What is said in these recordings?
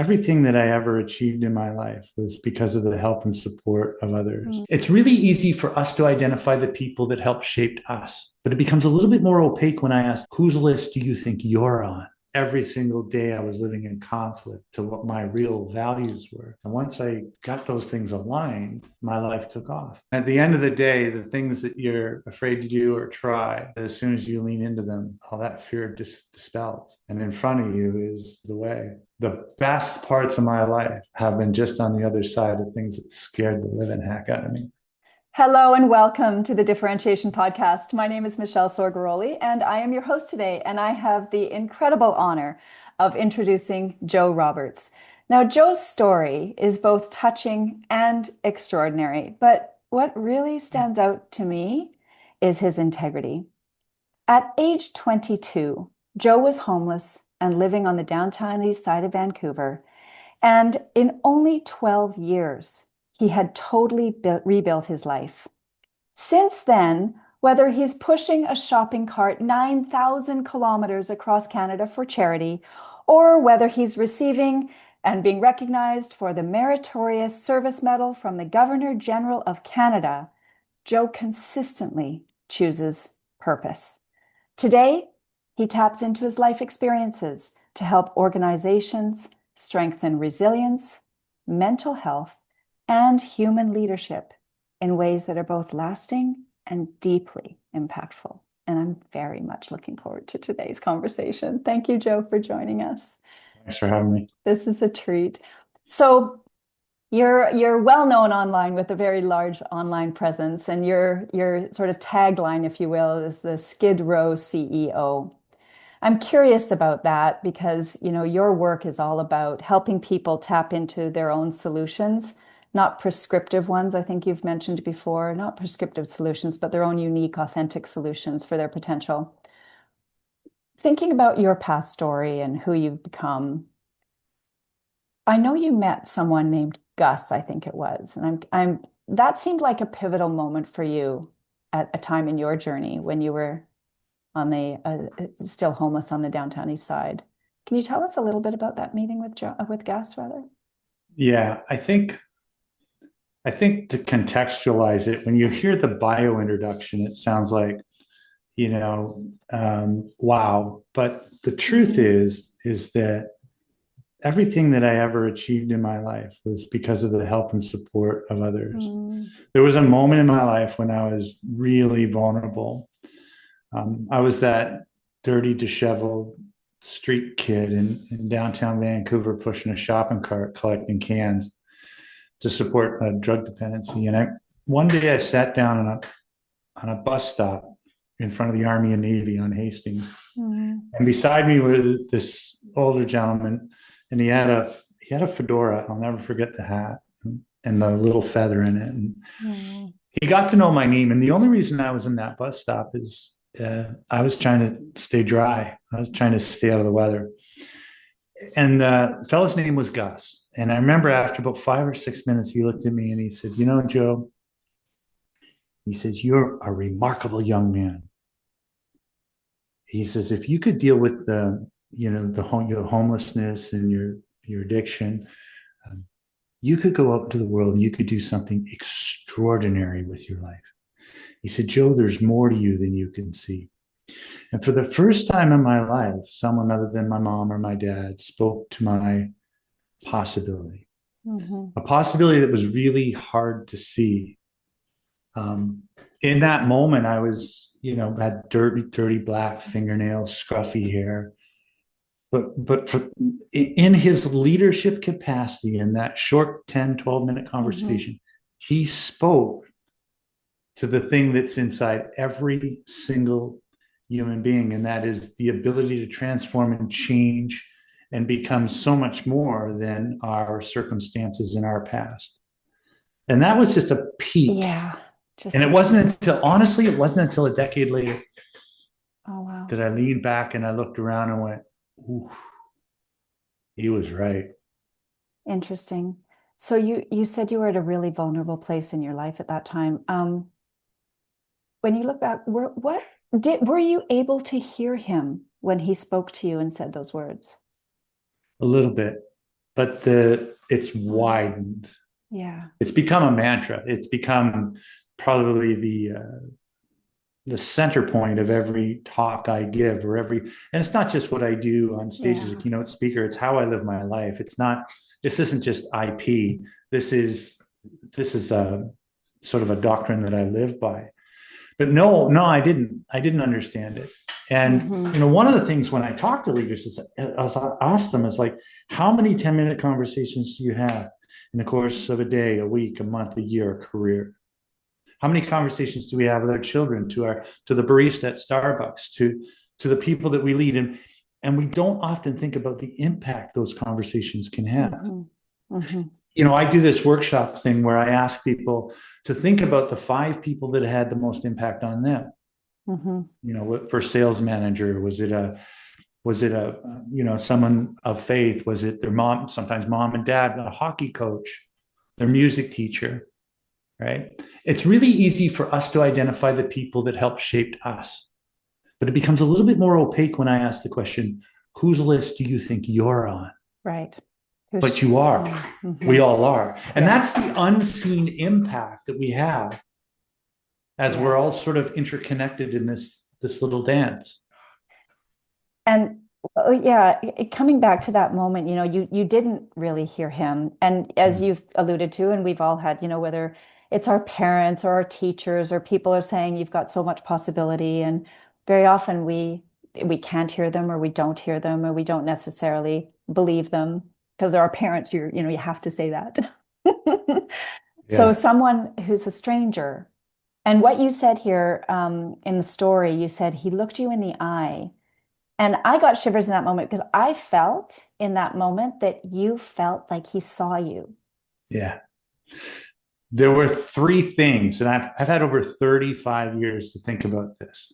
everything that I ever achieved in my life was because of the help and support of others. Mm. It's really easy for us to identify the people that helped shape us, but it becomes a little bit more opaque when I ask, whose list do you think you're on? Every single day I was living in conflict to what my real values were. And once I got those things aligned, my life took off. At the end of the day, the things that you're afraid to do or try, as soon as you lean into them, all that fear dispels. And in front of you is the way. The best parts of my life have been just on the other side of things that scared the living heck out of me. Hello and welcome to the Differentiation podcast. My name is Michèle Sorgaroli and I am your host today. And I have the incredible honor of introducing Joe Roberts. Now, Joe's story is both touching and extraordinary, but what really stands out to me is his integrity. At age 22, Joe was homeless and living on the downtown east side of Vancouver. And in only 12 years, he had totally rebuilt his life. Since then, whether he's pushing a shopping cart 9,000 kilometers across Canada for charity, or whether he's receiving and being recognized for the Meritorious Service Medal from the Governor General of Canada, Joe consistently chooses purpose. Today, he taps into his life experiences to help organizations strengthen resilience, mental health, and human leadership in ways that are both lasting and deeply impactful. And I'm very much looking forward to today's conversation. Thank you, Joe, for joining us. Thanks for having me. This is a treat. So you're well known online with a very large online presence, and your sort of tagline, if you will, is the Skid Row CEO. I'm curious about that because, your work is all about helping people tap into their own solutions, not prescriptive ones, I think you've mentioned before, not prescriptive solutions, but their own unique, authentic solutions for their potential. Thinking about your past story and who you've become, I know you met someone named Gus, I think it was, and I'm that seemed like a pivotal moment for you at a time in your journey when you were on the still homeless on the downtown east side. Can you tell us a little bit about that meeting with Gus, rather? Yeah, I think to contextualize it, when you hear the bio introduction, it sounds like, wow. But the truth Mm, is that everything that I ever achieved in my life was because of the help and support of others. mm, There was a moment in my life when I was really vulnerable. I was that dirty, disheveled street kid in downtown Vancouver pushing a shopping cart, collecting cans to support drug dependency. And one day I sat down on a bus stop in front of the Army and Navy on Hastings, mm, and beside me was this older gentleman, and he had a fedora. I'll never forget the hat and the little feather in it. And mm. he got to know my name, and the only reason I was in that bus stop is I was trying to stay dry. I was trying to stay out of the weather. And the fellow's name was Gus. And I remember after about 5 or 6 minutes, he looked at me and he said, Joe, he says, you're a remarkable young man. He says, if you could deal with your homelessness and your addiction, um, you could go out into the world and you could do something extraordinary with your life. He said, Joe, there's more to you than you can see. And for the first time in my life, someone other than my mom or my dad spoke to my possibility, Mhm. a possibility that was really hard to see. In that moment, I was, had dirty black fingernails, scruffy hair. But in his leadership capacity, in that short 10, 12-minute Mhm. conversation, he spoke to the thing that's inside every single human being, and that is the ability to transform and change and become so much more than our circumstances in our past. And that was just a peak. Yeah, And just it a wasn't peek. until, honestly, it wasn't until a decade later Oh, wow. that I leaned back and I looked around and went, ooh, he was right. Interesting. So you said you were at a really vulnerable place in your life at that time. When you look back, were you able to hear him when he spoke to you and said those words? A little bit. but it's widened. Yeah. It's become a mantra. It's become probably the center point of every talk I give, and it's not just what I do on stage as a keynote speaker. It's how I live my life. This isn't just IP. This is a sort of a doctrine that I live by. But no, I didn't understand it. And one of the things when I talk to leaders is I ask them is like, how many 10-minute conversations do you have in the course of a day, a week, a month, a year, a career? How many conversations do we have with our children, to the barista at Starbucks, to the people that we lead? And we don't often think about the impact those conversations can have. I do this workshop thing where I ask people to think about the 5 people that had the most impact on them. For sales manager, was it a someone of faith? Was it their mom, sometimes mom and dad, a hockey coach, their music teacher, right? It's really easy for us to identify the people that helped shape us. But it becomes a little bit more opaque when I ask the question, whose list do you think you're on? Right. But you are. We all are. And that's the unseen impact that we have as we're all sort of interconnected in this little dance. And coming back to that moment, you didn't really hear him. And as you've alluded to, and we've all had, whether it's our parents or our teachers or people are saying you've got so much possibility, and very often we can't hear them, or we don't hear them, or we don't necessarily believe them because they're our parents. You have to say that. So someone who's a stranger, and what you said here in the story, you said he looked you in the eye. And I got shivers in that moment because I felt in that moment that you felt like he saw you. Yeah. There were 3 things, and I've had over 35 years to think about this.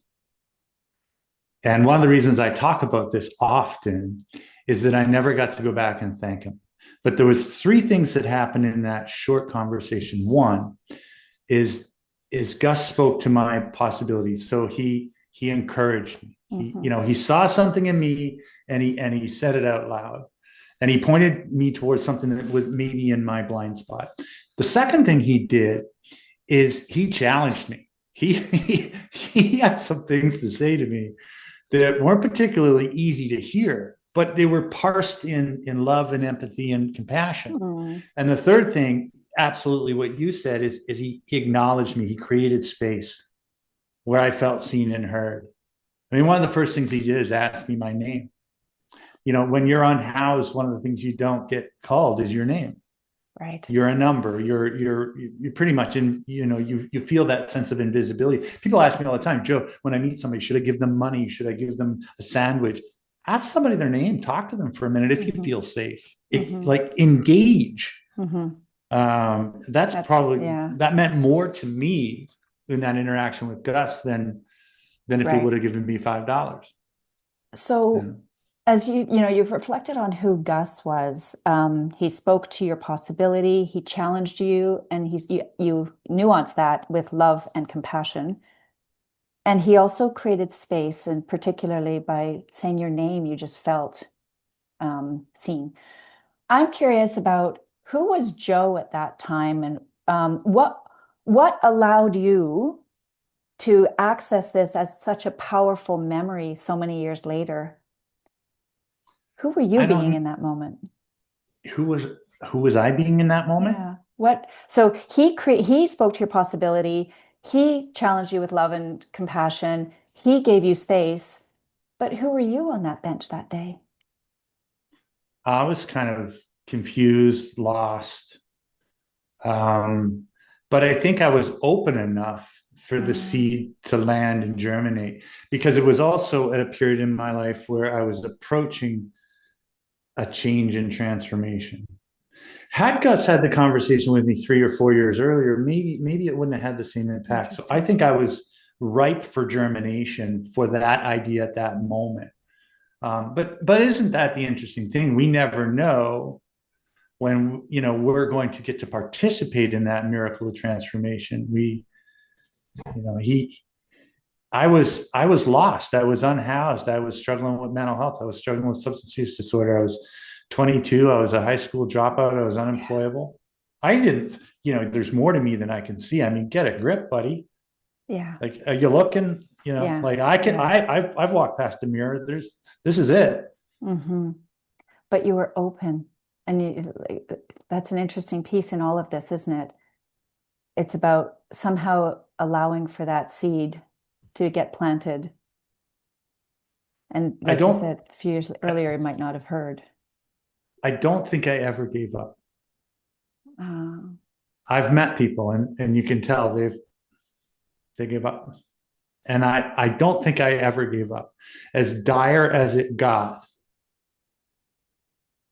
And one of the reasons I talk about this often is that I never got to go back and thank him. But there was 3 things that happened in that short conversation. One is Gus spoke to my possibilities. So he encouraged me. He saw something in me, and he said it out loud, and he pointed me towards something that was maybe in my blind spot. The second thing he did is he challenged me. He had some things to say to me that weren't particularly easy to hear, but they were parsed in love and empathy and compassion. And the third thing, absolutely what you said, is he acknowledged me. He created space where I felt seen and heard. I mean, one of the first things he did is ask me my name. When you're unhoused, one of the things you don't get called is your name. Right. You're a number. You're pretty much in, you feel that sense of invisibility. People ask me all the time, Joe, when I meet somebody, should I give them money? Should I give them a sandwich? Ask somebody their name, talk to them for a minute if you feel safe. Engage. That meant more to me in that interaction with Gus than if he would have given me $5. So as you've reflected on who Gus was, he spoke to your possibility, he challenged you, and you nuanced that with love and compassion. And he also created space, and particularly by saying your name, you just felt seen. I'm curious about who was Joe at that time, and what allowed you to access this as such a powerful memory so many years later? Who were you being in that moment? Who was I being in that moment? Yeah. So he spoke to your possibility. He challenged you with love and compassion. He gave you space. But who were you on that bench that day? I was kind of confused, lost. But I think I was open enough for the seed to land and germinate, because it was also at a period in my life where I was approaching a change and transformation. Had Gus had the conversation with me 3 or 4 years earlier, maybe it wouldn't have had the same impact. So I think I was ripe for germination for that idea at that moment. But isn't that the interesting thing? We never know when we're going to get to participate in that miracle of transformation. I was lost. I was unhoused. I was struggling with mental health. I was struggling with substance use disorder. I was 22. I was a high school dropout. I was unemployable. I didn't, there's more to me than I can see. I mean, get a grip, buddy. Yeah. Like, are you looking? Yeah. Like I can, I've walked past the mirror. This is it. Mm-hmm. But you were open, and that's an interesting piece in all of this, isn't it? It's about somehow allowing for that seed to get planted. And like you said, a few years earlier, you might not have heard. I don't think I ever gave up. I've met people and you can tell they give up. And I don't think I ever gave up. As dire as it got,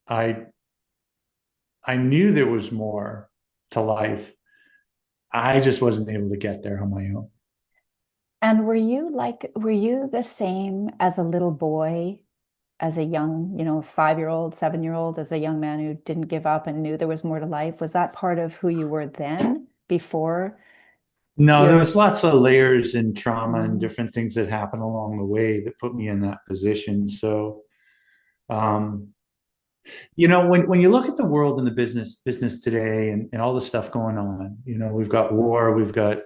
I knew there was more to life. I just wasn't able to get there on my own. And were you the same as a little boy, as a young, 5-year-old, 7-year-old, as a young man who didn't give up and knew there was more to life? Was that part of who you were then, before? No, there was lots of layers and trauma and different things that happened along the way that put me in that position. So, when you look at the world and the business today and all the stuff going on, we've got war, we've got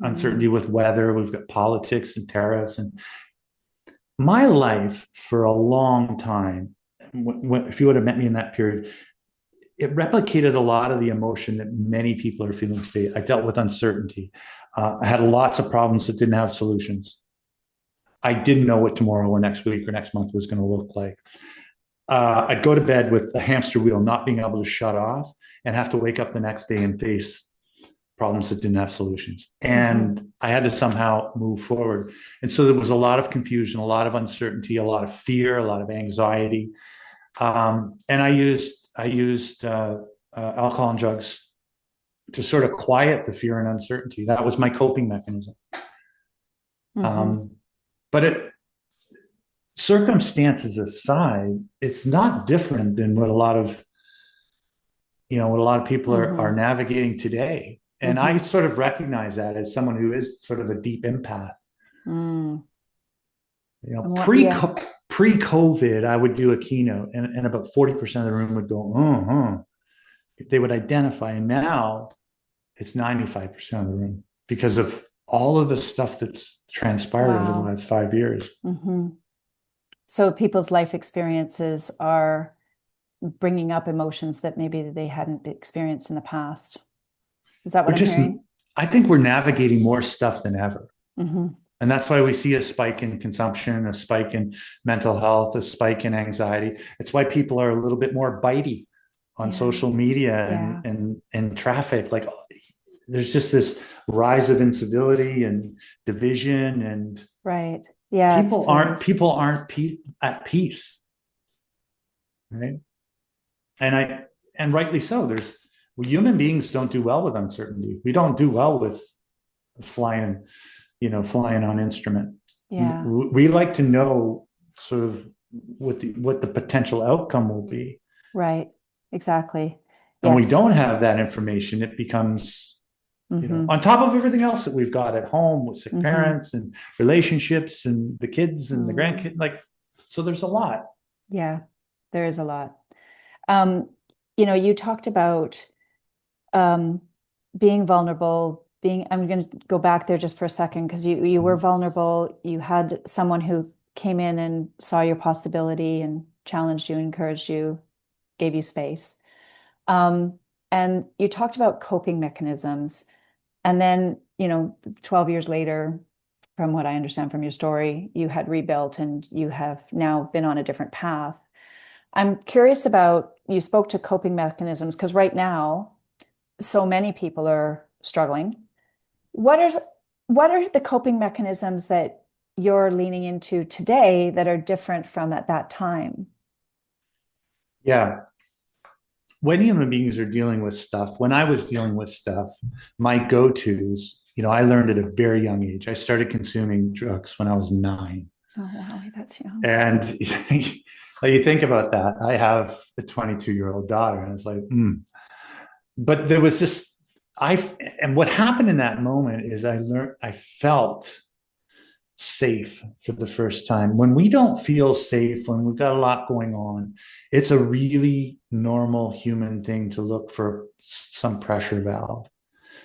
uncertainty with weather, we've got politics and tariffs. And my life for a long time, if you would have met me in that period, it replicated a lot of the emotion that many people are feeling today. I dealt with uncertainty. I had lots of problems that didn't have solutions. I didn't know what tomorrow or next week or next month was going to look like. I'd go to bed with the hamster wheel not being able to shut off and have to wake up the next day and face problems that didn't have solutions. And I had to somehow move forward. And so there was a lot of confusion, a lot of uncertainty, a lot of fear, a lot of anxiety. And I used alcohol and drugs to sort of quiet the fear and uncertainty. That was my coping mechanism. But circumstances aside, it's not different than what a lot of people are navigating today. And I sort of recognize that as someone who is sort of a deep empath. Pre-COVID, I would do a keynote and about 40% of the room would go, they would identify. And now it's 95% of the room because of all of the stuff that's transpired over the last 5 years. So people's life experiences are bringing up emotions that maybe they hadn't experienced in the past. Is that what I'm hearing? I think we're navigating more stuff than ever. And that's why we see a spike in consumption, a spike in mental health, a spike in anxiety. It's why people are a little bit more bitey on social media and traffic. Like, there's just this rise of incivility and division and people aren't at peace, right? And rightly so. Human beings don't do well with uncertainty. We don't do well with flying on instrument. We like to know sort of what the potential outcome will be. Right. Exactly. And we don't have that information. It becomes, on top of everything else that we've got at home with sick parents and relationships and the kids and the grandkids. So there's a lot. Yeah, there is a lot. You talked about being vulnerable, I'm going to go back there just for a second, because you were vulnerable. You had someone who came in and saw your possibility and challenged you, encouraged you, gave you space. And you talked about coping mechanisms. And then, 12 years later, from what I understand from your story, you had rebuilt and you have now been on a different path. I'm curious about, you spoke to coping mechanisms, because right now, so many people are struggling. What are the coping mechanisms that you're leaning into today that are different from at that time? Yeah. When human beings are dealing with stuff, when I was dealing with stuff, my go-tos, I learned at a very young age. I started consuming drugs when I was 9. Oh, wow, that's young. And you think about that. I have a 22-year-old daughter, and it's like, But there was this, and what happened in that moment is I felt safe for the first time. When we don't feel safe, when we've got a lot going on, it's a really normal human thing to look for some pressure valve,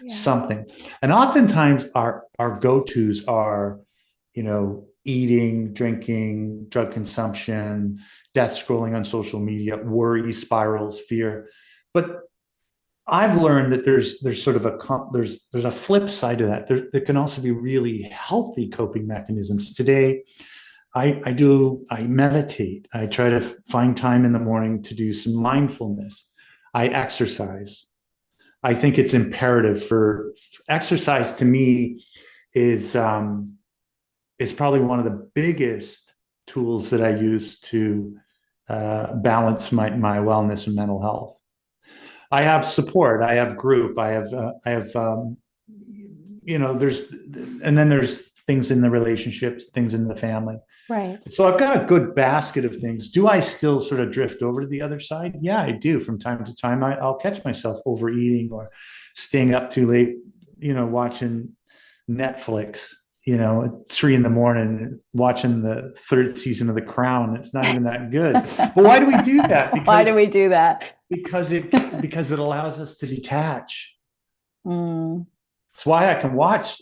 Yeah. something. And oftentimes our go-tos are, eating, drinking, drug consumption, death scrolling on social media, worry spirals, fear. But I've learned that there's sort of there's a flip side to that. There can also be really healthy coping mechanisms. Today, I meditate. I try to find time in the morning to do some mindfulness. I exercise. I think it's imperative for exercise to me is probably one of the biggest tools that I use to balance my wellness and mental health. I have support. I have group. There's, and then there's things in the relationships, things in the family. Right. So I've got a good basket of things. Do I still sort of drift over to the other side? Yeah, I do. From time to time, I'll catch myself overeating or staying up too late, watching Netflix, at 3 a.m, watching the third season of The Crown. It's not even that good. But why do we do that? Why do we do that? Because it allows us to detach. Mm. It's why I can watch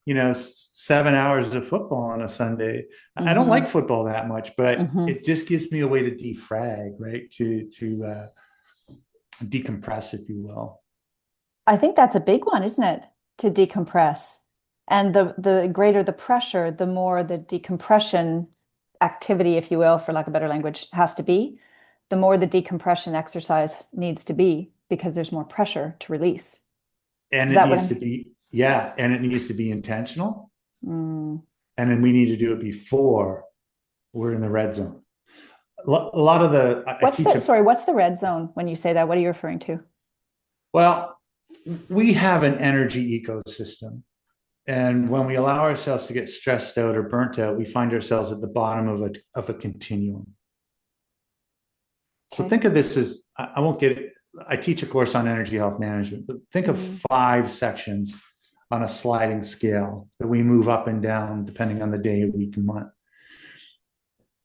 7 hours of football on a Sunday. Mm-hmm. I don't like football that much, but Mm-hmm. it just gives me a way to defrag, right? To decompress, if you will. I think that's a big one, isn't it? To decompress. And the greater the pressure, the more the decompression activity, if you will, for lack of better language, has to be, the more the decompression exercise needs to be, because there's more pressure to release. And it needs to be, and it needs to be intentional. Mm. And then we need to do it before we're in the red zone. A lot of the what's the red zone when you say that? What are you referring to? Well, we have an energy ecosystem. And when we allow ourselves to get stressed out or burnt out, we find ourselves at the bottom of a continuum. So think of this as, I teach a course on energy health management, but think of 5 sections on a sliding scale that we move up and down depending on the day, week, and month.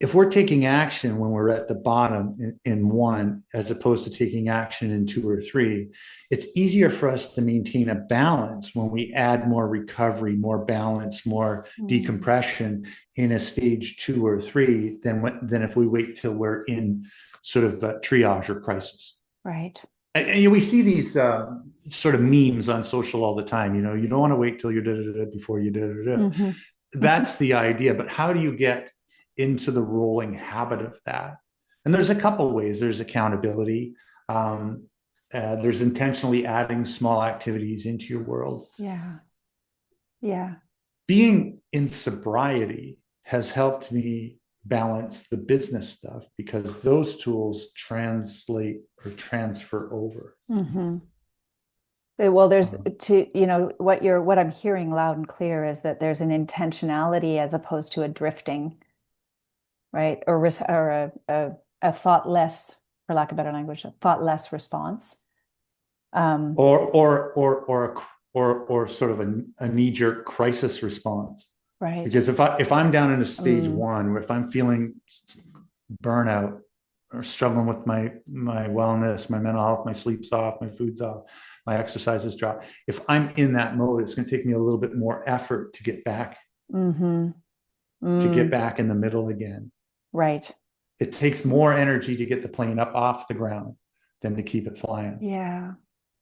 If we're taking action when we're at the bottom in 1, as opposed to taking action in 2 or 3, it's easier for us to maintain a balance when we add more recovery, more balance, more decompression in a stage 2 or 3 than if we wait till we're in sort of triage or crisis. Right. And we see these sort of memes on social all the time. You don't want to wait till you're da-da-da before you da-da-da. Mm-hmm. That's the idea. But how do you get into the rolling habit of that? And there's a couple of ways. There's accountability. There's intentionally adding small activities into your world. Yeah. Yeah. Being in sobriety has helped me balance the business stuff because those tools translate or transfer over. Mm-hmm. Well, there's what I'm hearing loud and clear is that there's an intentionality as opposed to a drifting, right? Or a thoughtless, for lack of better language, a thoughtless response. Or sort of a knee-jerk crisis response. Right. Because if I'm down in a stage 1, where if I'm feeling burnout or struggling with my wellness, my mental health, my sleep's off, my food's off, my exercise has dropped. If I'm in that mode, it's going to take me a little bit more effort to get back, to get back in the middle again. Right. It takes more energy to get the plane up off the ground than to keep it flying. Yeah.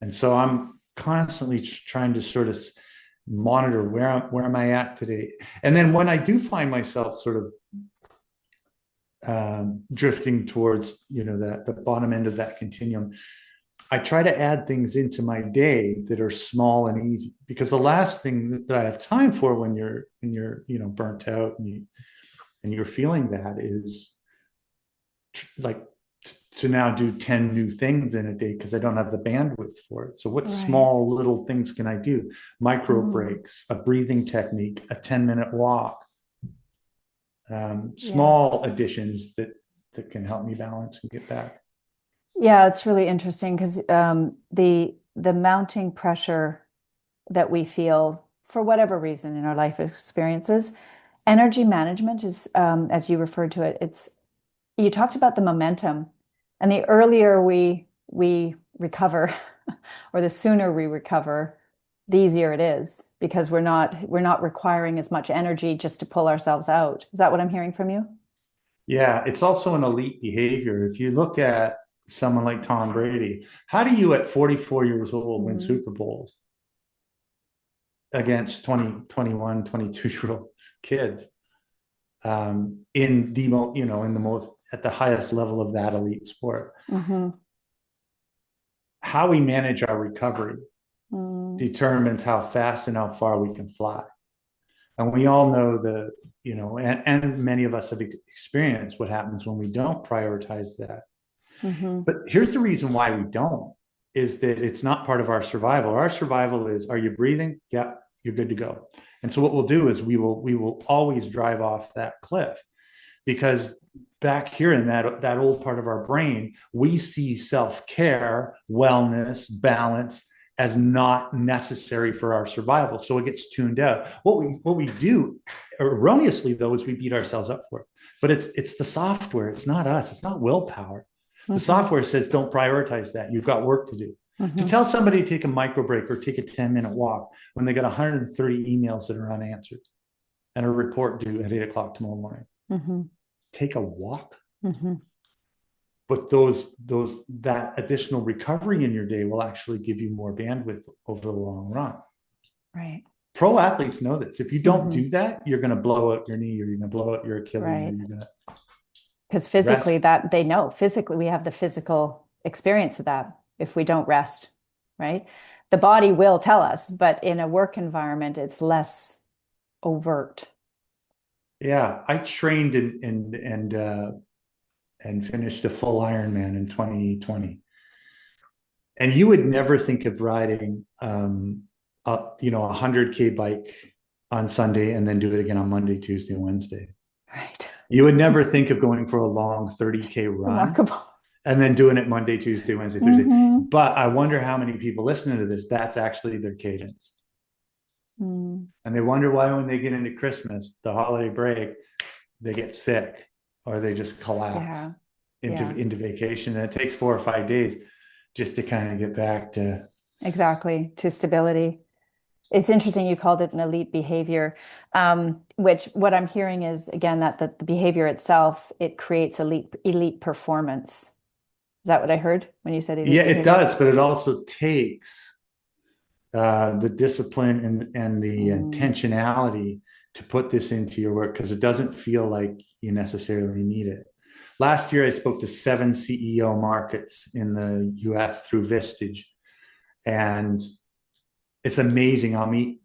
And so I'm constantly trying to sort of monitor where am I at today. And then when I do find myself sort of drifting towards, the bottom end of that continuum, I try to add things into my day that are small and easy, because the last thing that I have time for when you're burnt out and you're feeling that is to now do 10 new things in a day because I don't have the bandwidth for it. So what small little things can I do? Micro breaks, a breathing technique, a 10-minute walk, small additions that can help me balance and get back. Yeah, it's really interesting because the mounting pressure that we feel for whatever reason in our life experiences Energy management is, as you referred to it, you talked about the momentum, and the earlier we recover, or the sooner we recover, the easier it is because we're not requiring as much energy just to pull ourselves out. Is that what I'm hearing from you? Yeah, it's also an elite behavior. If you look at someone like Tom Brady, how do you at 44 years old win Super Bowls against 20, 21, 22-year-old kids in the in the most at the highest level of that elite sport? How we manage our recovery determines how fast and how far we can fly. And we all know and many of us have experienced what happens when we don't prioritize that. But here's the reason why we don't, is that it's not part of our survival. Our survival is, are you breathing? Yeah, you're good to go. And so what we'll do is we will always drive off that cliff, because back here in that old part of our brain, we see self-care, wellness, balance as not necessary for our survival. So it gets tuned out. What we do erroneously, though, is we beat ourselves up for it. But it's the software. It's not us. It's not willpower. The software says, don't prioritize that. You've got work to do. To tell somebody to take a micro break or take a 10-minute walk when they got 130 emails that are unanswered and a report due at 8 o'clock tomorrow morning. Take a walk. But that additional recovery in your day will actually give you more bandwidth over the long run. Right. Pro athletes know this. If you don't do that, you're going to blow out your knee, or you're going to blow out your Achilles. Right. Or you're going to, because physically that they know physically we have the physical experience of that if we don't rest, right? The body will tell us, but in a work environment, it's less overt. Yeah, I trained and finished a full Ironman in 2020. And you would never think of riding, a 100K bike on Sunday and then do it again on Monday, Tuesday, and Wednesday. Right. You would never think of going for a long 30K run. Remarkable. And then doing it Monday, Tuesday, Wednesday, Thursday. But I wonder how many people listening to this, that's actually their cadence. And they wonder why when they get into Christmas, the holiday break, they get sick or they just collapse into vacation. And it takes 4 or 5 days just to kind of get back to. Exactly, to stability. It's interesting you called it an elite behavior, which what I'm hearing is, again, that the behavior itself, it creates elite performance. Is that what I heard when you said elite behavior? It does, but it also takes the discipline and the intentionality to put this into your work, because it doesn't feel like you necessarily need it. Last year, I spoke to 7 CEO markets in the US through Vistage, and it's amazing. I'll meet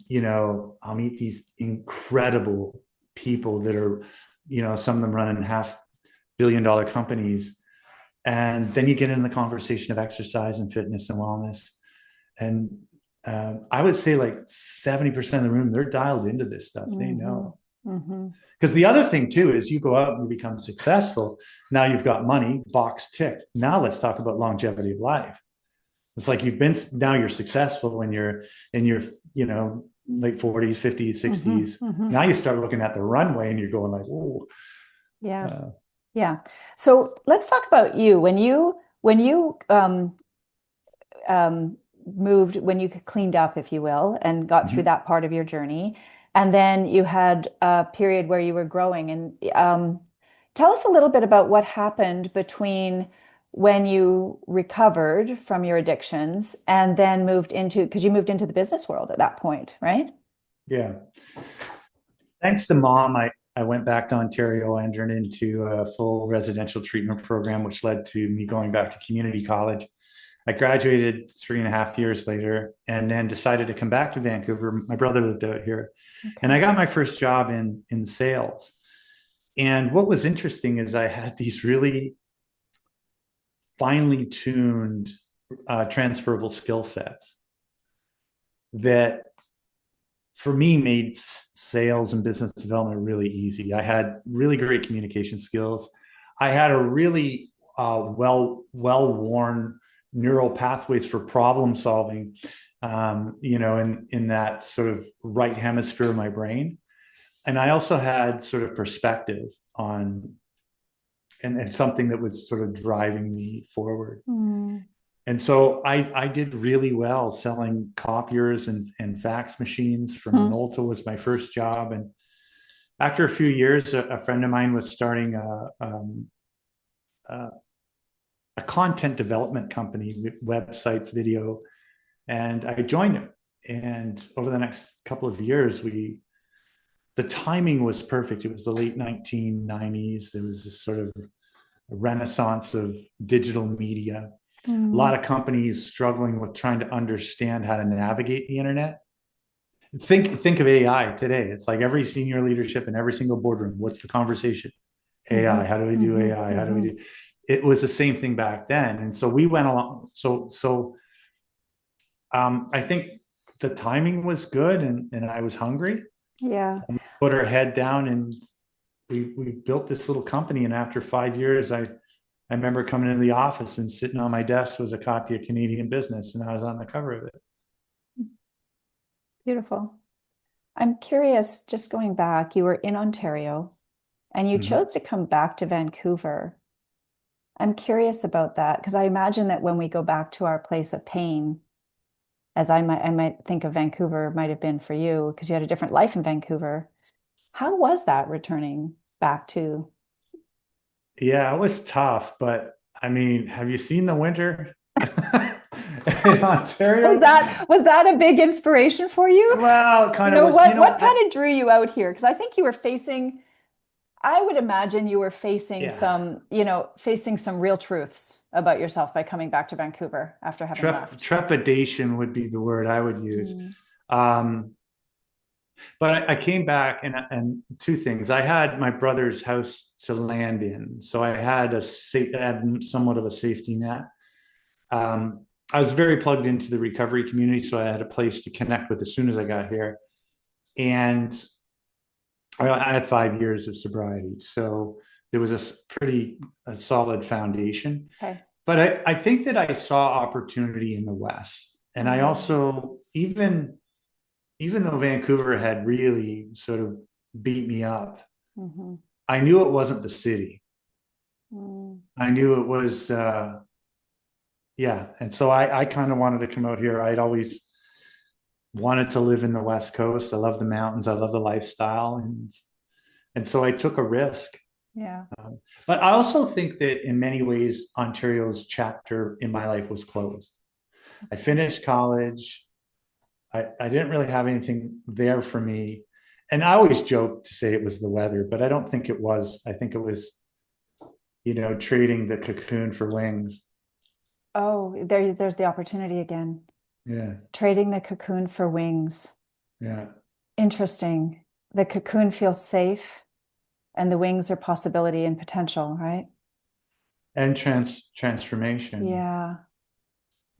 these incredible people that are, some of them running $500 million companies. And then you get into the conversation of exercise and fitness and wellness. And I would say like 70% of the room, they're dialed into this stuff. They know. Because the other thing too is you go out and you become successful. Now you've got money, box ticked. Now let's talk about longevity of life. It's like now you're successful and you're in your, late 40s, 50s, 60s. Now you start looking at the runway and you're going like, oh. Yeah. Yeah. So let's talk about you. When you moved, when you cleaned up, if you will, and got through that part of your journey, and then you had a period where you were growing. And tell us a little bit about what happened between when you recovered from your addictions and then because you moved into the business world at that point, right? Yeah. Thanks to Mom, I went back to Ontario, entered into a full residential treatment program, which led to me going back to community college. I graduated 3.5 years later and then decided to come back to Vancouver. My brother lived out here. Okay. And I got my first job in sales. And what was interesting is I had these really finely tuned transferable skill sets that for me made sales and business development really easy. I had really great communication skills. I had a really well-worn neural pathways for problem solving, in that sort of right hemisphere of my brain. and I also had sort of perspective on, and something that was sort of driving me forward. Mm. And so I did really well selling copiers and fax machines. From Hmm. Minolta was my first job. And after a few years, a friend of mine was starting a content development company with websites, video, and I joined him. And over the next couple of years, the timing was perfect. It was the late 1990s. There was this sort of renaissance of digital media. A lot of companies struggling with trying to understand how to navigate the internet. Think of AI today. It's like every senior leadership in every single boardroom. What's the conversation? AI. How do we do AI? How do we do? It was the same thing back then, and so we went along. I think the timing was good, and I was hungry. Yeah. Put our head down, and we built this little company. And after 5 years, I remember coming into the office, and sitting on my desk was a copy of Canadian Business, and I was on the cover of it. Beautiful. I'm curious, just going back, you were in Ontario and you chose to come back to Vancouver. I'm curious about that because I imagine that when we go back to our place of pain, as I might think of Vancouver might have been for you because you had a different life in Vancouver. How was that returning back to? Yeah, it was tough, but I mean, have you seen the winter in Ontario? Was that a big inspiration for you? Well, kind You of know, was. what kind of drew you out here? Because I think you were facing, I would imagine you were facing some, facing some real truths about yourself by coming back to Vancouver after having left. Trepidation would be the word I would use. But I came back, and two things. I had my brother's house to land in, so I had somewhat of a safety net. I was very plugged into the recovery community, so I had a place to connect with as soon as I got here. And I had 5 years of sobriety, so there was a solid foundation. Okay. But I think that I saw opportunity in the West. And I also, even though Vancouver had really sort of beat me up, I knew it wasn't the city. I knew it was, And so I kind of wanted to come out here. I'd always wanted to live in the West Coast. I love the mountains. I love the lifestyle. And so I took a risk. Yeah. But I also think that in many ways, Ontario's chapter in my life was closed. I finished college. I didn't really have anything there for me. And I always joke to say it was the weather, but I don't think it was. I think it was, trading the cocoon for wings. Oh, there's the opportunity again. Yeah. Trading the cocoon for wings. Yeah. Interesting. The cocoon feels safe and the wings are possibility and potential, right? And transformation. Yeah.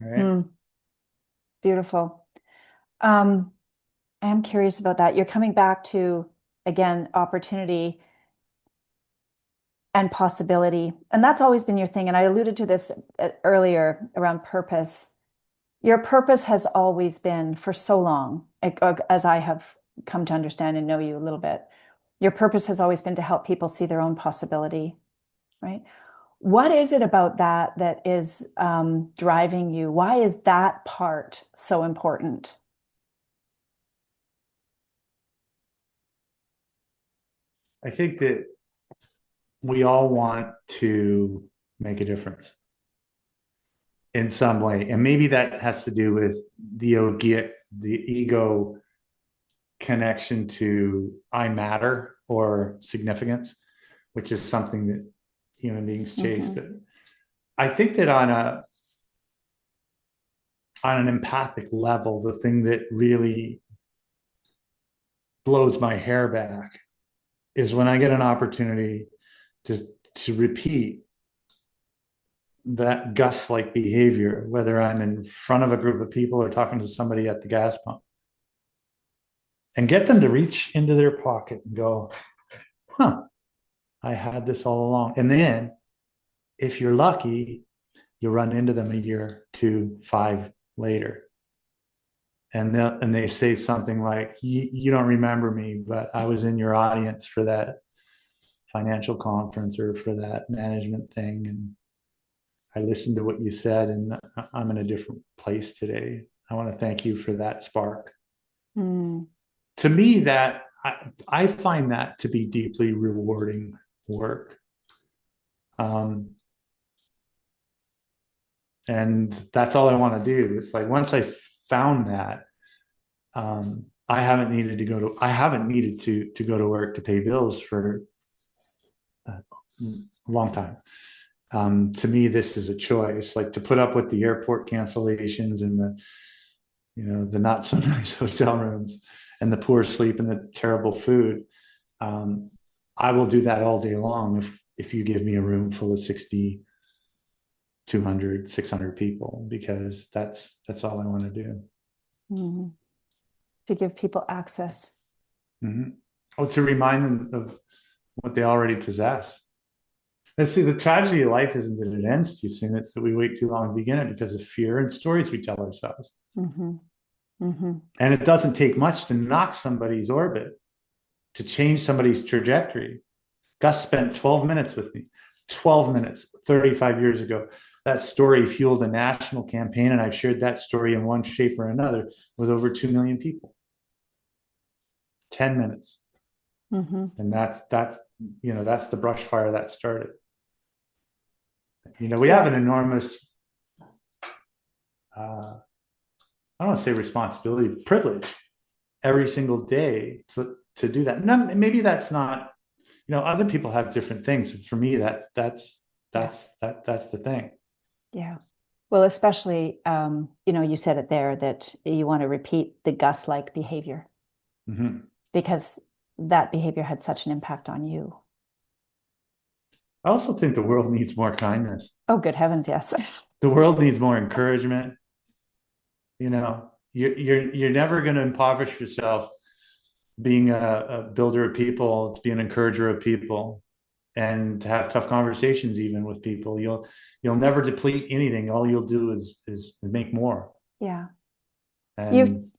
Right. Beautiful. I am curious about that. You're coming back to, again, opportunity and possibility. And that's always been your thing. And I alluded to this earlier around purpose. Your purpose has always been for so long, as I have come to understand and know you a little bit, your purpose has always been to help people see their own possibility, right? What is it about that is driving you? Why is that part so important? I think that we all want to make a difference in some way. And maybe that has to do with the ego connection to I matter or significance, which is something that human beings chase. But I think that on an empathic level, the thing that really blows my hair back is when I get an opportunity to repeat that Gus-like behavior, whether I'm in front of a group of people or talking to somebody at the gas pump, and get them to reach into their pocket and go, I had this all along. And then if you're lucky, you run into them a year, 2, 5 later. and they say something like, you don't remember me, but I was in your audience for that financial conference or for that management thing, and I listened to what you said, and I'm in a different place today. I want to thank you for that spark. Mm. To me, that I find that to be deeply rewarding work. And that's all I want to do. It's like once I found that, I haven't needed to go to work to pay bills for a long time. To me, this is a choice, like to put up with the airport cancellations and the not so nice hotel rooms and the poor sleep and the terrible food. I will do that all day long if you give me a room full of 60, 200, 600 people, because that's all I want to do. Mm-hmm. To give people access. Mm-hmm. Oh, to remind them of what they already possess. And see, the tragedy of life isn't that it ends too soon; it's that we wait too long to begin it because of fear and stories we tell ourselves. Mm-hmm. Mm-hmm. And it doesn't take much to knock somebody's orbit, to change somebody's trajectory. Gus spent 12 minutes with me, 12 minutes, 35 years ago. That story fueled a national campaign, and I've shared that story in one shape or another with over 2 million people. 10 minutes. Mm-hmm. And that's the brush fire that started. We have an enormous, I don't want to say responsibility, privilege every single day to do that. Maybe that's not, other people have different things. For me, that's the thing. Yeah. Well, especially, you said it there that you want to repeat the Gus-like behavior, mm-hmm. because that behavior had such an impact on you. I also think the world needs more kindness. Oh, good heavens, yes. The world needs more encouragement. You're never going to impoverish yourself being a builder of people, to be an encourager of people, and to have tough conversations even with people. You'll never deplete anything. All you'll do is make more. Yeah. And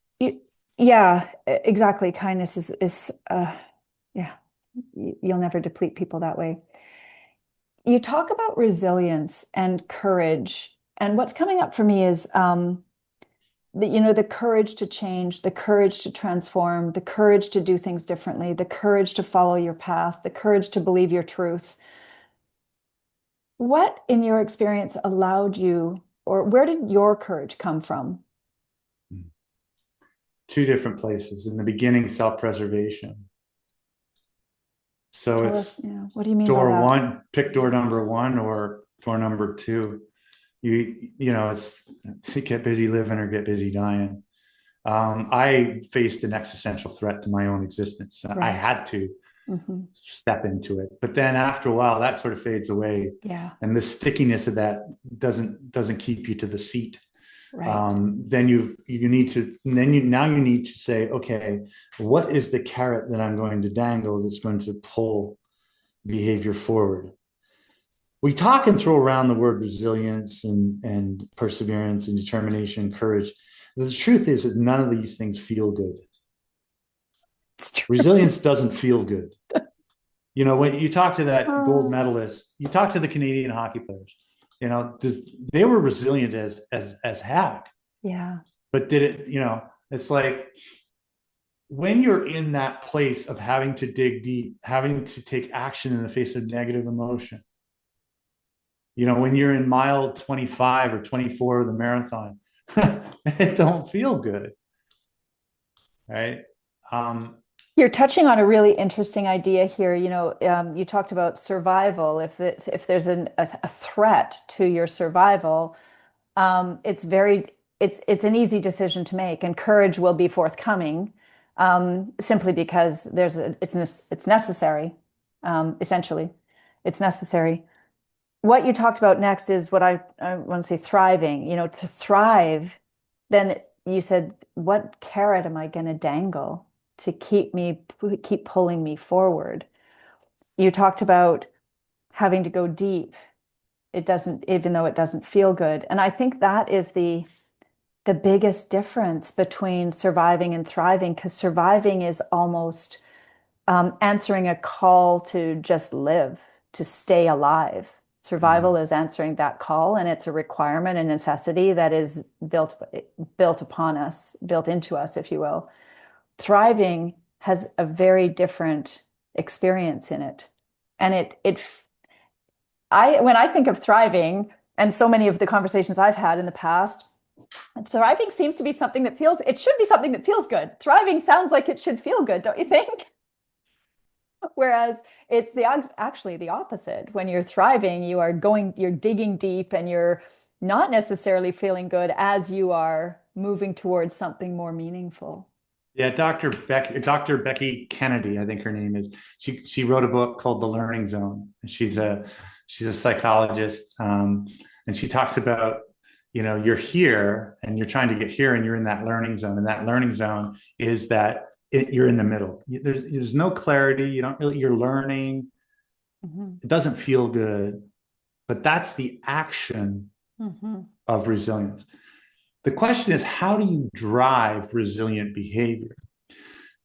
yeah, exactly. Kindness is yeah. You'll never deplete people that way. You talk about resilience and courage, and what's coming up for me is the courage to change, the courage to transform, the courage to do things differently, the courage to follow your path, the courage to believe your truth. What, in your experience, allowed you, or where did your courage come from? Two different places. In the beginning, self-preservation. So Tell it's us, what do you mean by door that? one, pick door number one or door number two. It's to get busy living or get busy dying. I faced an existential threat to my own existence. Right. I had to Mm-hmm. step into it, but then after a while, that sort of fades away. Yeah. And the stickiness of that doesn't keep you to the seat. Right. Then you need to say, okay, what is the carrot that I'm going to dangle that's going to pull behavior forward? We talk and throw around the word resilience and perseverance and determination, courage. The truth is that none of these things feel good. It's true. Resilience doesn't feel good. When you talk to that gold medalist, you talk to the Canadian hockey players, they were resilient as heck. Yeah. But did it, it's like when you're in that place of having to dig deep, having to take action in the face of negative emotion, when you're in mile 25 or 24 of the marathon, it don't feel good. Right. You're touching on a really interesting idea here. You talked about survival. If there's a threat to your survival, it's an easy decision to make, and courage will be forthcoming, simply because it's necessary. Essentially, it's necessary. What you talked about next is what I want to say, thriving. To thrive, then you said, what carrot am I going to dangle to keep pulling me forward? You talked about having to go deep. Even though it doesn't feel good. And I think that is the biggest difference between surviving and thriving, because surviving is almost answering a call to just live, to stay alive. Survival is answering that call, and it's a requirement, a necessity that is built upon us, built into us, if you will. Thriving has a very different experience in it. And when I think of thriving, and so many of the conversations I've had in the past, thriving seems to be something that it should be something that feels good. Thriving sounds like it should feel good, don't you think? Whereas it's actually the opposite. When you're thriving, you're digging deep, and you're not necessarily feeling good as you are moving towards something more meaningful. Yeah, Dr. Becky Kennedy, I think her name is. She wrote a book called The Learning Zone. She's a psychologist, and she talks about, you're here and you're trying to get here, and you're in that learning zone. And that learning zone is that you're in the middle. There's no clarity. You're learning. Mm-hmm. It doesn't feel good, but that's the action of resilience. The question is, how do you drive resilient behavior?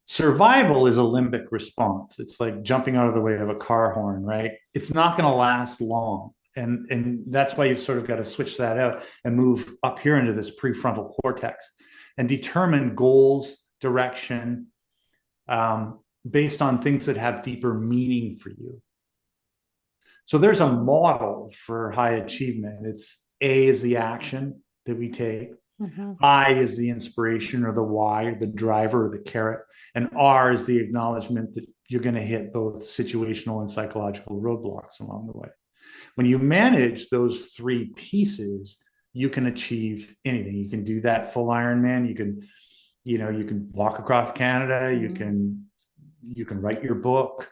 Survival is a limbic response. It's like jumping out of the way of a car horn, right? It's not going to last long. And that's why you've sort of got to switch that out and move up here into this prefrontal cortex and determine goals, direction, based on things that have deeper meaning for you. So there's a model for high achievement. It's A is the action that we take. Mm-hmm. I is the inspiration or the why, or the driver or the carrot. And R is the acknowledgement that you're going to hit both situational and psychological roadblocks along the way. When you manage those three pieces, you can achieve anything. You can do that full Ironman. You can walk across Canada. Mm-hmm. You can write your book.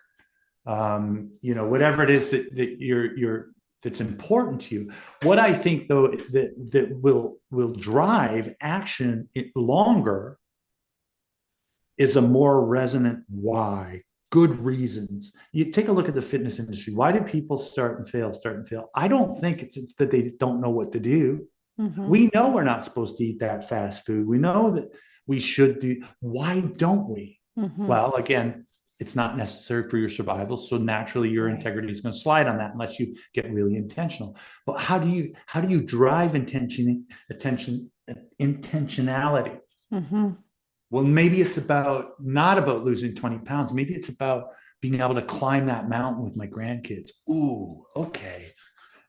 Whatever it is that that's important to you. What I think, though, that will drive action longer is a more resonant why. Good reasons. You take a look at the fitness industry. Why do people start and fail? I don't think it's that they don't know what to do. Mm-hmm. We know we're not supposed to eat that fast food. We know that we should do. Why don't we? Mm-hmm. Well, again, it's not necessary for your survival. So naturally your integrity is going to slide on that unless you get really intentional. But how do you drive intentionality? Mm-hmm. Well, maybe it's not about losing 20 pounds. Maybe it's about being able to climb that mountain with my grandkids. Ooh, okay.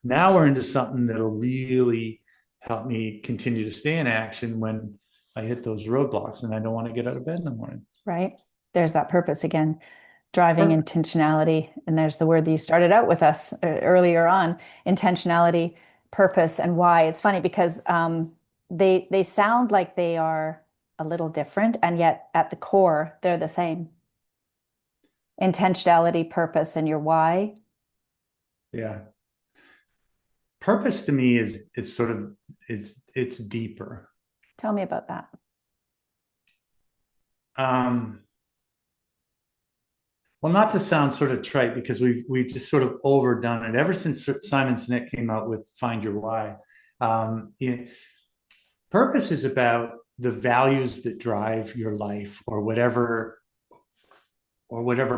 Now we're into something that'll really help me continue to stay in action when I hit those roadblocks and I don't want to get out of bed in the morning. Right. There's that purpose again, driving intentionality. And there's the word that you started out with us earlier on, intentionality, purpose, and why. It's funny because they sound like they are a little different, and yet at the core, they're the same. Intentionality, purpose, and your why. Yeah. Purpose to me is it's deeper. Tell me about that. Well, not to sound sort of trite, because we've just sort of overdone it ever since Simon Sinek came out with Find Your Why. Purpose is about the values that drive your life, or whatever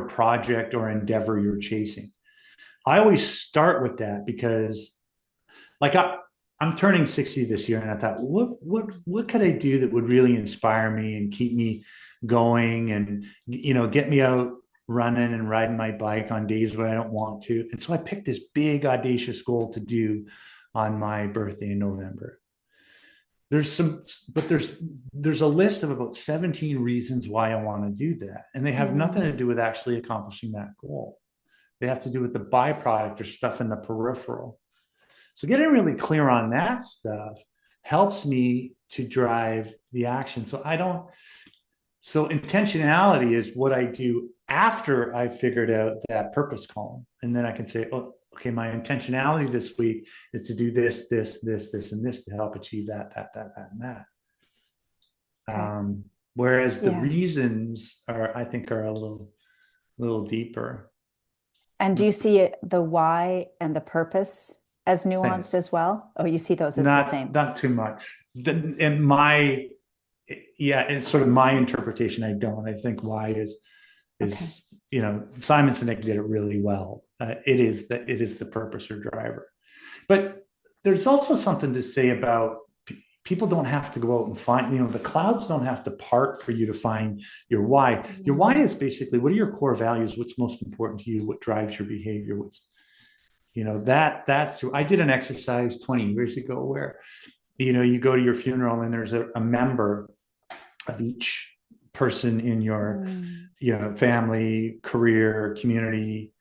project or endeavor you're chasing. I always start with that because, like, I'm turning 60 this year, and I thought, what could I do that would really inspire me and keep me going, and get me out running and riding my bike on days when I don't want to. And so I picked this big audacious goal to do on my birthday in November. There's a list of about 17 reasons why I want to do that. And they have nothing to do with actually accomplishing that goal. They have to do with the byproduct or stuff in the peripheral. So getting really clear on that stuff helps me to drive the action. So intentionality is what I do after I figured out that purpose column. And then I can say, oh, okay, my intentionality this week is to do this, and this to help achieve that, and that. Whereas the reasons I think are a little deeper. And do you see the why and the purpose as Same. nuanced as well? Oh, you see those as the Not same. not too much. In my yeah, it's sort of my interpretation. I don't. I think why Okay. is Simon Sinek did it really well. It is the purpose or driver. But there's also something to say about people don't have to go out and find, the clouds don't have to part for you to find your why. Your why is basically, what are your core values? What's most important to you? What drives your behavior? That's true. I did an exercise 20 years ago where, you go to your funeral and there's a member of each person in your, family, career, community,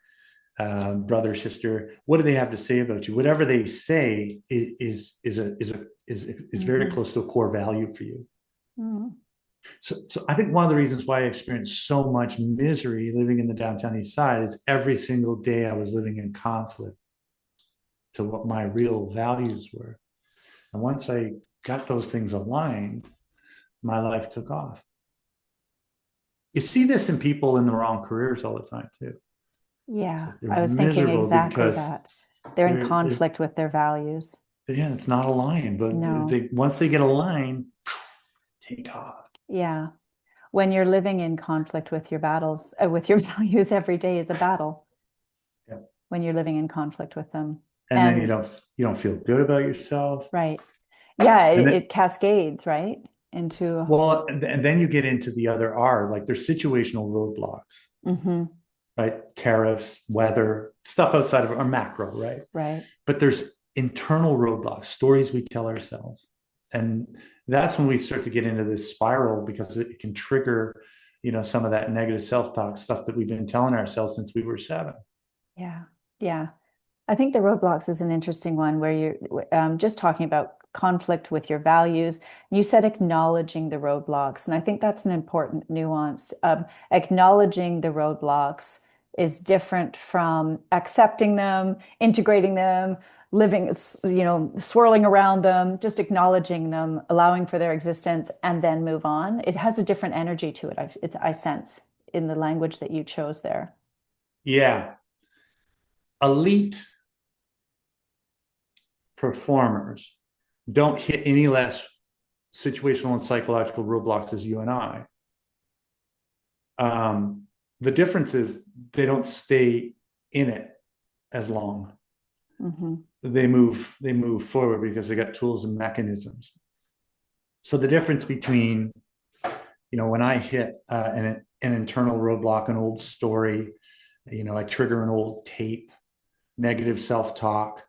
brother, sister. What do they have to say about you? Whatever they say is very close to a core value for you. Mm-hmm. So I think one of the reasons why I experienced so much misery living in the downtown east side is every single day I was living in conflict to what my real values were. And once I got those things aligned, my life took off. You see this in people in the wrong careers all the time too. Yeah, They're I was thinking miserable exactly because that. They're in they're conflict with their values. yeah, it's not aligned. But No. once they get aligned, take off. Yeah. When you're living in conflict with your with your values every day is a battle. Yeah. When you're living in conflict with them. And then you don't feel good about yourself. Right. Yeah, And it cascades, right? Into and then you get into the other R, like there's situational roadblocks, right? Tariffs, weather, stuff outside of our macro, right? Right. But there's internal roadblocks, stories we tell ourselves. And that's when we start to get into this spiral, because it can trigger, some of that negative self-talk stuff that we've been telling ourselves since we were 7. Yeah. Yeah. I think the roadblocks is an interesting one where you're just talking about conflict with your values. You said acknowledging the roadblocks, and I think that's an important nuance. Acknowledging the roadblocks is different from accepting them, integrating them, living, swirling around them, just acknowledging them, allowing for their existence, and then move on. It has a different energy to it. I sense in the language that you chose there. Yeah. Elite performers don't hit any less situational and psychological roadblocks as you and I. The difference is they don't stay in it as long. They move forward because they got tools and mechanisms. So the difference between, when I hit an internal roadblock, an old story, I trigger an old tape, negative self-talk.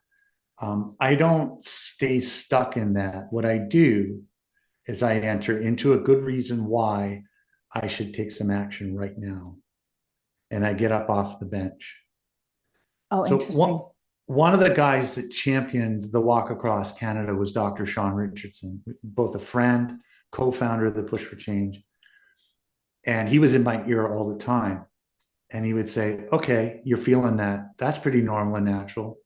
I don't stay stuck in that. What I do is I enter into a good reason why I should take some action right now. And I get up off the bench. Oh, So interesting. one of the guys that championed the walk across Canada was Dr. Sean Richardson, both a friend, co-founder of the Push for Change. And he was in my ear all the time. And he would say, okay, you're feeling that. That's pretty normal and natural.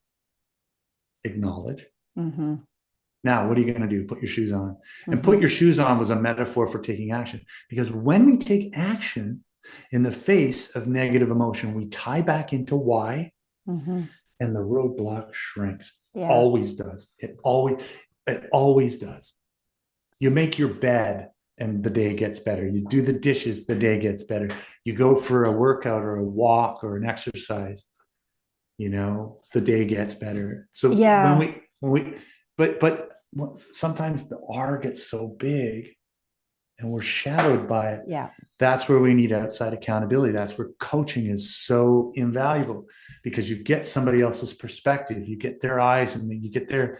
Acknowledge. Now, what are you going to do? Put your shoes on. And put your shoes on was a metaphor for taking action. Because when we take action in the face of negative emotion, we tie back into why, and the roadblock shrinks. Yeah. Always does. It always does. You make your bed and the day gets better. You do the dishes, the day gets better. You go for a workout or a walk or an exercise, the day gets better. So yeah. when we but sometimes the R gets so big and we're shadowed by it. Yeah. That's where we need outside accountability. That's where coaching is so invaluable, because you get somebody else's perspective, you get their eyes, and you get their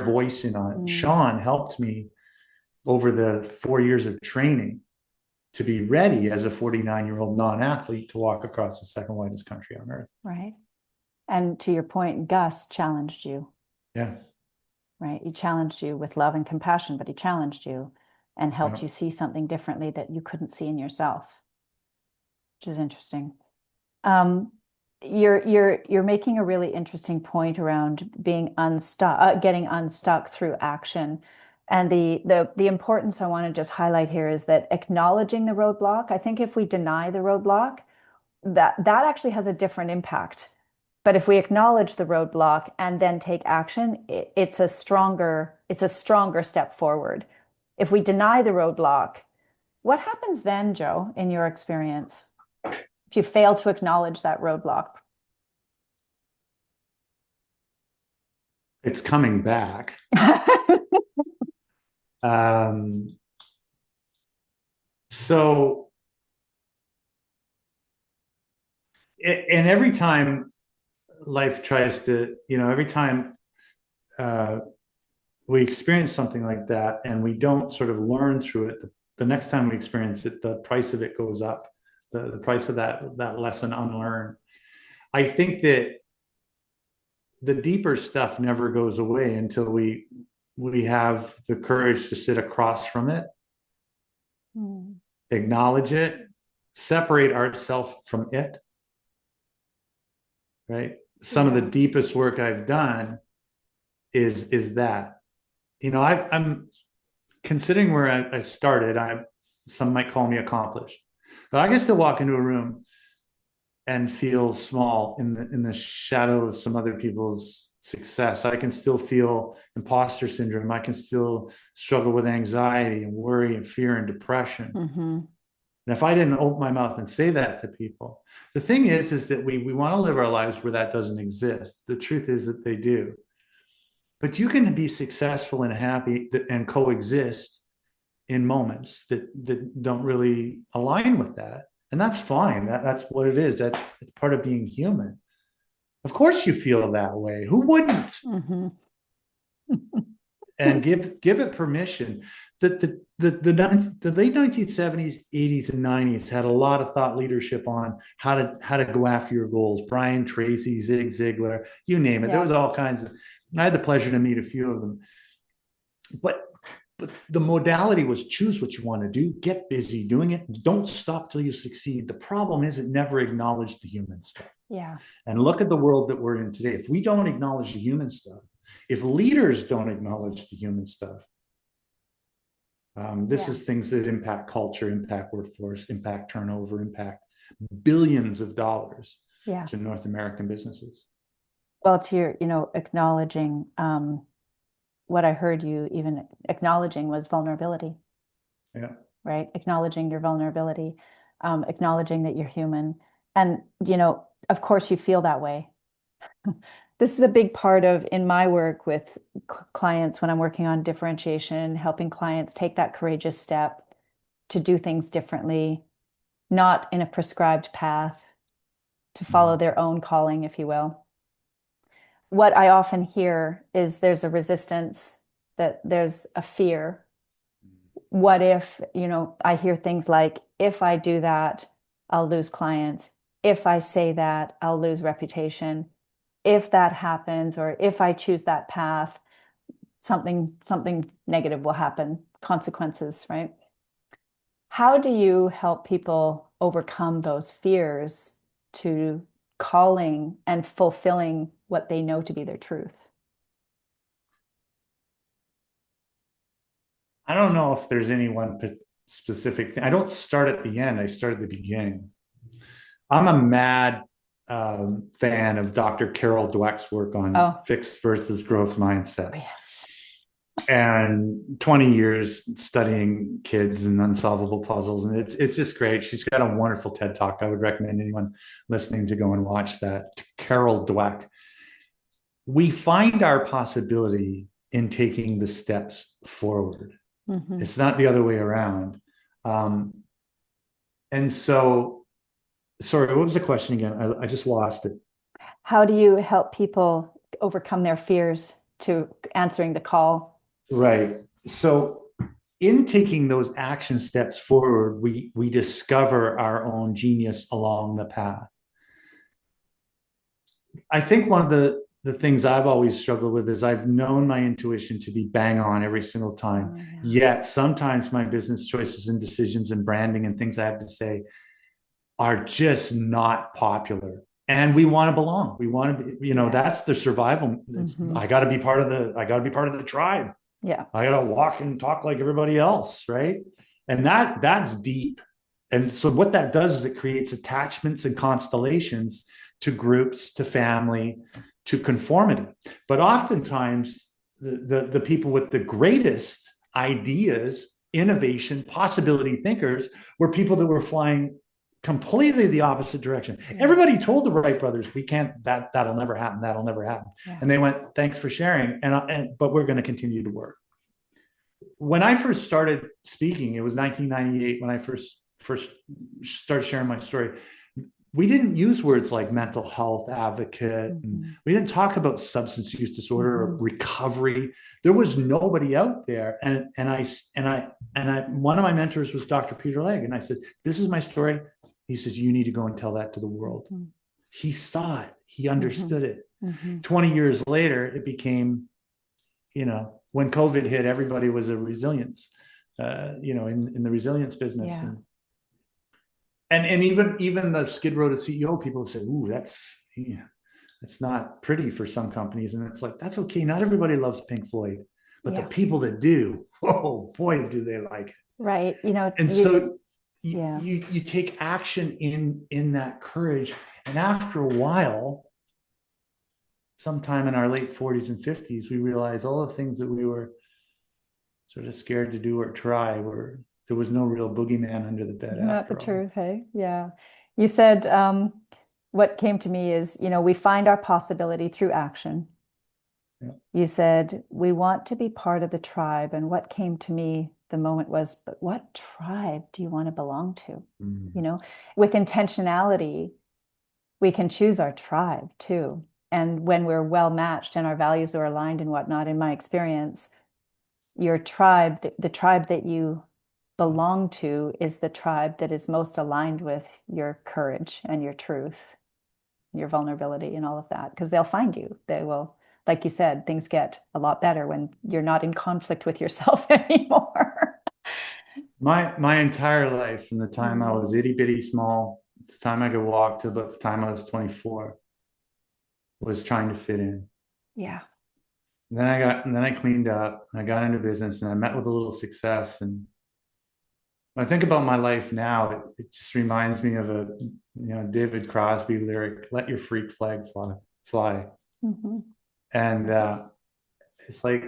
voice in on it. Sean helped me over the 4 years of training to be ready as a 49-year-old non-athlete to walk across the second widest country on earth. Right. And to your point, Gus challenged you. Yeah. Right. He challenged you with love and compassion, but he challenged you and helped you see something differently that you couldn't see in yourself, which is interesting. You're making a really interesting point around being unstuck, getting unstuck through action. And the importance I want to just highlight here is that acknowledging the roadblock. I think if we deny the roadblock, that actually has a different impact But if we acknowledge the roadblock and then take action, it's a stronger step forward. If we deny the roadblock, what happens then, Joe, in your experience, if you fail to acknowledge that roadblock? It's coming back. So, and every time life tries to, every time we experience something like that and we don't sort of learn through it, the next time we experience it, the price of it goes up, the price of that lesson unlearned. I think that the deeper stuff never goes away until we have the courage to sit across from it, acknowledge it, separate ourselves from it. Right? Some of the deepest work I've done is that. I'm considering where I started. Some might call me accomplished, but I can still walk into a room and feel small in the shadow of some other people's success. I can still feel imposter syndrome. I can still struggle with anxiety and worry and fear and depression. And if I didn't open my mouth and say that to people, the thing is that we want to live our lives where that doesn't exist. The truth is that they do. But you can be successful and happy and coexist in moments that don't really align with that. And that's fine. That's what it is. It's part of being human. Of course you feel that way. Who wouldn't? And give it permission. The late 1970s, 80s, and 90s had a lot of thought leadership on how to go after your goals. Brian Tracy, Zig Ziglar, you name it. There was all kinds of. I had the pleasure to meet a few of them. But the modality was choose what you want to do, get busy doing it, and don't stop till you succeed. The problem is it never acknowledged the human stuff. Yeah. And look at the world that we're in today. If we don't acknowledge the human stuff, if leaders don't acknowledge the human stuff, this is things that impact culture, impact workforce, impact turnover, impact billions of dollars to North American businesses. Well, to your, acknowledging, what I heard you even acknowledging was vulnerability. Yeah. Right? Acknowledging your vulnerability, acknowledging that you're human. And, of course you feel that way. This is a big part of in my work with clients when I'm working on differentiation, helping clients take that courageous step to do things differently, not in a prescribed path, to follow their own calling, if you will. What I often hear is there's a resistance, that there's a fear. What if, I hear things like, if I do that, I'll lose clients. If I say that, I'll lose reputation. If that happens, or if I choose that path, something negative will happen, consequences, right? How do you help people overcome those fears to calling and fulfilling what they know to be their truth? I don't know if there's any one specific thing. I don't start at the end. I start at the beginning. I'm a mad fan of Dr. Carol Dweck's work on fixed versus growth mindset. Oh, yes. And 20 years studying kids and unsolvable puzzles. And it's just great. She's got a wonderful TED Talk. I would recommend anyone listening to go and watch that. Carol Dweck. We find our possibility in taking the steps forward. It's not the other way around. And so, sorry, what was the question again? I just lost it. How do you help people overcome their fears to answering the call? Right. So in taking those action steps forward, we discover our own genius along the path. I think one of the things I've always struggled with is I've known my intuition to be bang on every single time. Yet sometimes my business choices and decisions and branding and things I have to say are just not popular. And we want to belong. We want to be, that's the survival. I got to be part of the tribe. Yeah. I got to walk and talk like everybody else. Right. And that's deep. And so what that does is it creates attachments and constellations to groups, to family, to conformity. But oftentimes, the people with the greatest ideas, innovation, possibility thinkers were people that were flying completely the opposite direction. Everybody told the Wright brothers, we can't, that'll never happen. That'll never happen. And they went, thanks for sharing. But we're going to continue to work. When I first started speaking, it was 1998 when I first started sharing my story. We didn't use words like mental health advocate. And we didn't talk about substance use disorder or recovery. There was nobody out there. And one of my mentors was Dr. Peter Legg. And I said, this is my story. He says, you need to go and tell that to the world. He saw it. He understood it. 20 years later, it became, when COVID hit, everybody was a resilience, in the resilience business. And even the Skid Row to CEO people say, ooh, that's not pretty for some companies. And it's like, that's okay. Not everybody loves Pink Floyd, but the people that do, oh boy, do they like it. Right. You take action in that courage. And after a while, sometime in our late 40s and 50s, we realized all the things that we were sort of scared to do or try there was no real boogeyman under the bed. Not the truth, hey? Yeah. You said, what came to me is, we find our possibility through action. Yeah. You said, we want to be part of the tribe. And what came to me the moment was, but what tribe do you want to belong to? With intentionality, we can choose our tribe too. And when we're well matched and our values are aligned and whatnot, in my experience, your tribe, the tribe that you belong to is the tribe that is most aligned with your courage and your truth, your vulnerability and all of that, because they'll find you. They will, like you said, things get a lot better when you're not in conflict with yourself anymore. My entire life, from the time I was itty bitty small, the time I could walk, to about the time I was 24, was trying to fit in. Yeah. And then I cleaned up, and I got into business, and I met with a little success. And when I think about my life now, it just reminds me of a David Crosby lyric, "Let your freak flag fly." And it's like,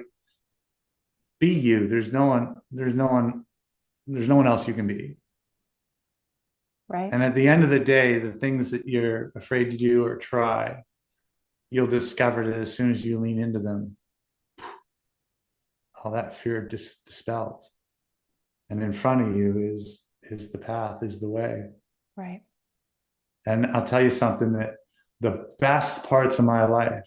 be you. There's no one else you can be. Right. And at the end of the day, the things that you're afraid to do or try, you'll discover that as soon as you lean into them, all that fear just dispels. And in front of you is the path, is the way. Right. And I'll tell you something, that the best parts of my life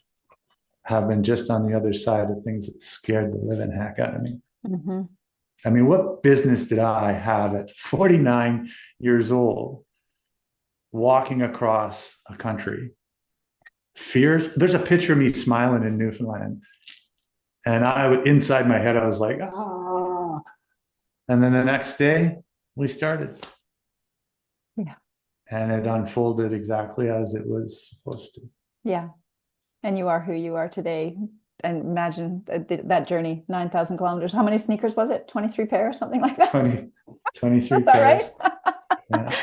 have been just on the other side of things that scared the living heck out of me. I mean, what business did I have at 49 years old walking across a country? Fears. There's a picture of me smiling in Newfoundland. And inside my head, I was like, ah. And then the next day, we started. Yeah. And it unfolded exactly as it was supposed to. Yeah. And you are who you are today. And imagine that journey, 9,000 kilometers. How many sneakers was it? 23 pairs, something like that? 23 Is that pairs. Right? Yeah.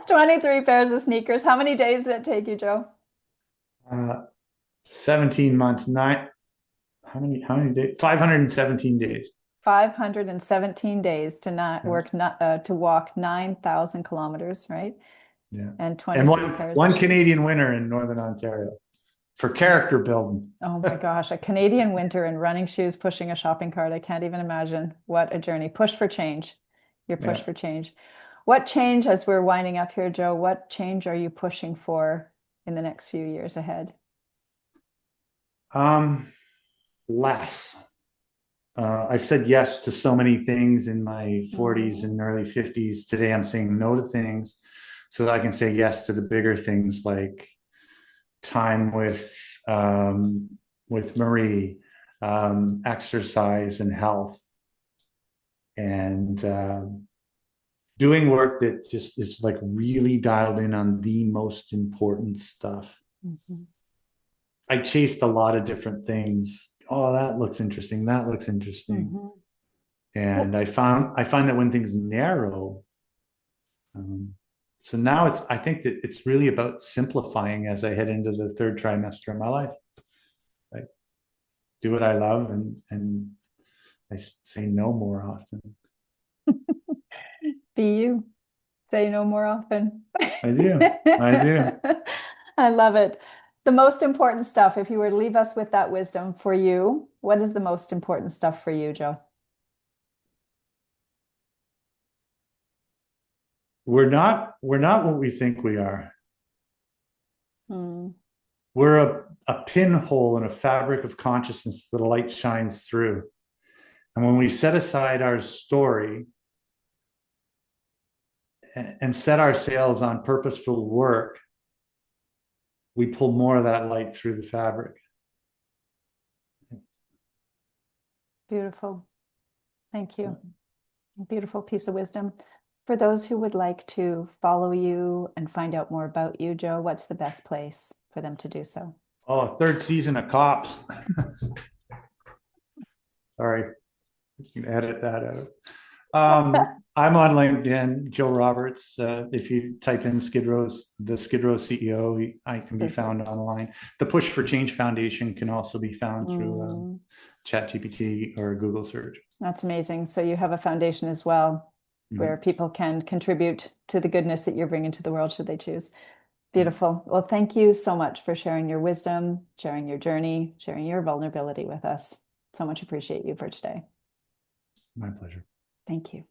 23 pairs of sneakers. How many days did it take you, Joe? 17 months, how many days? 517 days. 517 days to walk 9,000 kilometers, right? Yeah. And 23 pairs. One Canadian winter in Northern Ontario for character building. Oh my gosh, a Canadian winter in running shoes, pushing a shopping cart. I can't even imagine. What a journey. Push for change. Your push for change. What change, as we're winding up here, Joe, what change are you pushing for in the next few years ahead? Less. I've said yes to so many things in my 40s and early 50s. Today, I'm saying no to things so that I can say yes to the bigger things, like time with Marie, exercise and health, and doing work that just is like really dialed in on the most important stuff. I chased a lot of different things. Oh, that looks interesting. That looks interesting. And I find that when things narrow, So now I think that it's really about simplifying as I head into the third trimester of my life. Like, do what I love, and I say no more often. Be you. Say no more often. I do. I do. I love it. The most important stuff, if you were to leave us with that wisdom for you, what is the most important stuff for you, Joe? We're not what we think we are. Hmm. We're a pinhole in a fabric of consciousness that a light shines through. And when we set aside our story and set our sails on purposeful work, we pull more of that light through the fabric. Beautiful. Thank you. Beautiful piece of wisdom. For those who would like to follow you and find out more about you, Joe, what's the best place for them to do so? Oh, third season of Cops. Sorry, you can edit that out. I'm on LinkedIn, Joe Roberts. If you type in the Skid Row CEO, I can be found online. The Push for Change Foundation can also be found through ChatGPT or Google search. That's amazing. So you have a foundation as well, where people can contribute to the goodness that you're bringing to the world, should they choose. Beautiful. Well, thank you so much for sharing your wisdom, sharing your journey, sharing your vulnerability with us. So much appreciate you for today. My pleasure. Thank you.